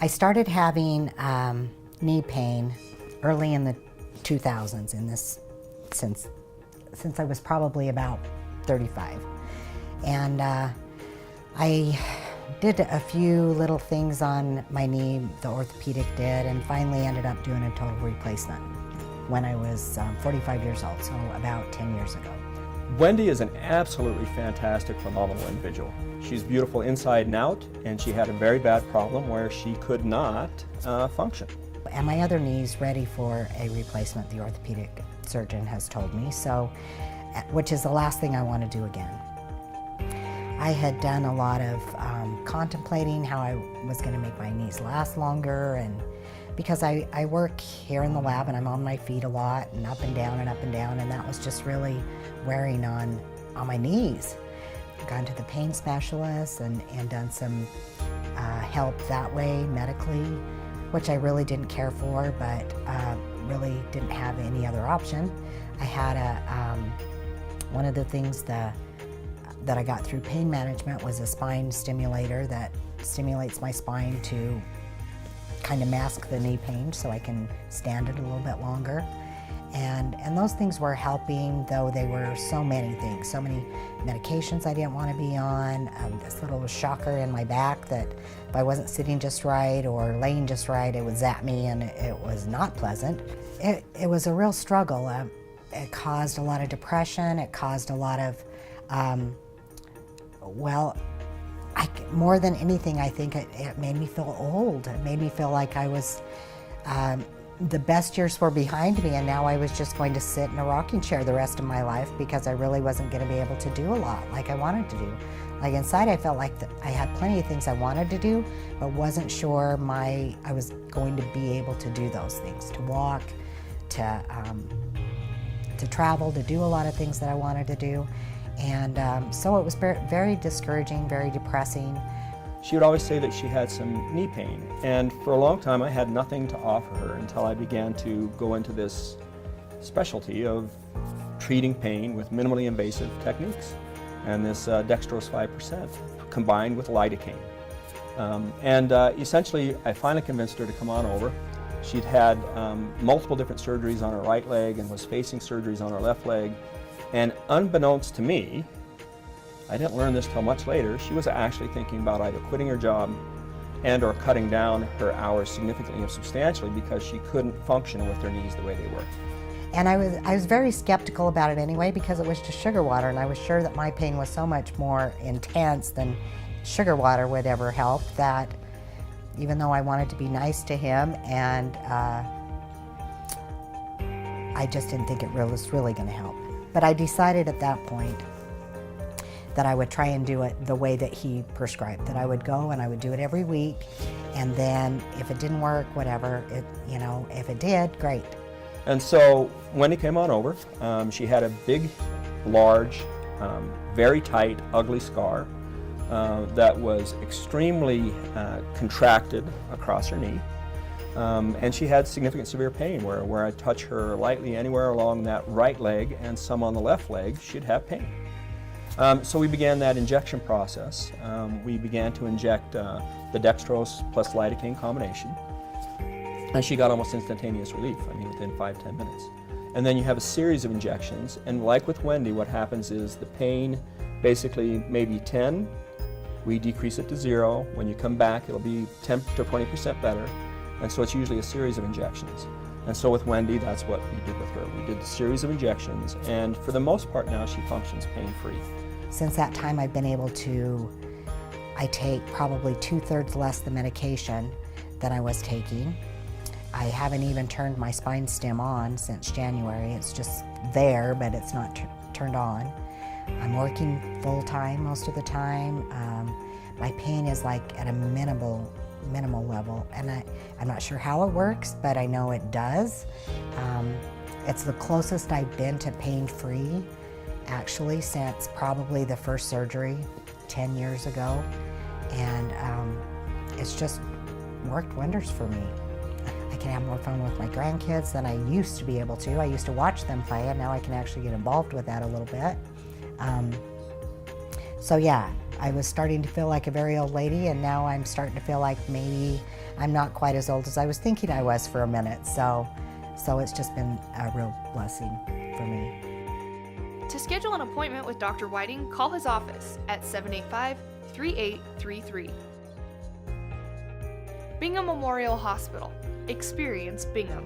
I started having knee pain early in the 2000s, since I was probably about 35. And I did a few little things on my knee, the orthopedic did, and finally ended up doing a total replacement when I was 45 years old, so about 10 years ago. Wendy is an absolutely fantastic, phenomenal individual. She's beautiful inside and out, and she had a very bad problem where she could not function. And my other knee's ready for a replacement, the orthopedic surgeon has told me, so, which is the last thing I want to do again. I had done a lot of contemplating how I was going to make my knees last longer, and because I work here in the lab and I'm on my feet a lot and up and down and up and down, and that was just really wearing on my knees. I've gone to the pain specialist and done some help that way medically, which I really didn't care for, but really didn't have any other option. I had one of the things that I got through pain management was a spine stimulator that stimulates my spine to kind of mask the knee pain so I can stand it a little bit longer. And those things were helping, though they were so many things, so many medications I didn't want to be on, this little shocker in my back that if I wasn't sitting just right or laying just right, it would zap me, and it was not pleasant. It was a real struggle. It caused a lot of depression, it caused a lot of, more than anything, I think it made me feel old. It made me feel like I was, the best years were behind me, and now I was just going to sit in a rocking chair the rest of my life because I really wasn't going to be able to do a lot like I wanted to do. Like inside, I felt like I had plenty of things I wanted to do, but wasn't sure I was going to be able to do those things, to walk, to travel, to do a lot of things that I wanted to do. And so it was very discouraging, very depressing. She would always say that she had some knee pain, and for a long time I had nothing to offer her until I began to go into this specialty of treating pain with minimally invasive techniques, and this dextrose 5% combined with lidocaine. Essentially I finally convinced her to come on over. She'd had multiple different surgeries on her right leg and was facing surgeries on her left leg. And unbeknownst to me, I didn't learn this till much later, she was actually thinking about either quitting her job and or cutting down her hours significantly and substantially because she couldn't function with her knees the way they were. And I was very skeptical about it anyway because it was just sugar water, and I was sure that my pain was so much more intense than sugar water would ever help, that even though I wanted to be nice to him, and I just didn't think it was really going to help. But I decided at that point that I would try and do it the way that he prescribed, that I would go and I would do it every week, and then if it didn't work, whatever, if it did, great. And so Wendy came on over. She had a big, large, very tight, ugly scar that was extremely contracted across her knee. And she had significant severe pain where I'd touch her lightly anywhere along that right leg and some on the left leg, she'd have pain. So we began that injection process. We began to inject the dextrose plus lidocaine combination, and she got almost instantaneous relief, within 5-10 minutes. And then you have a series of injections, and like with Wendy, what happens is the pain basically maybe 10, we decrease it to 0. When you come back, it'll be 10 to 20% better. And so it's usually a series of injections. And so with Wendy, that's what we did with her. We did the series of injections, and for the most part now she functions pain-free. Since that time I take probably 2/3 less the medication than I was taking. I haven't even turned my spine stim on since January. It's just there, but it's not turned on. I'm working full-time most of the time. My pain is like at a minimal level, and I'm not sure how it works, but I know it does. It's the closest I've been to pain-free, actually, since probably the first surgery 10 years ago, and it's just worked wonders for me. I can have more fun with my grandkids than I used to be able to. I used to watch them play, and now I can actually get involved with that a little bit. So yeah, I was starting to feel like a very old lady, and now I'm starting to feel like maybe I'm not quite as old as I was thinking I was for a minute. So it's just been a real blessing for me. To schedule an appointment with Dr. Whiting, call his office at 785-3833. Bingham Memorial Hospital. Experience Bingham.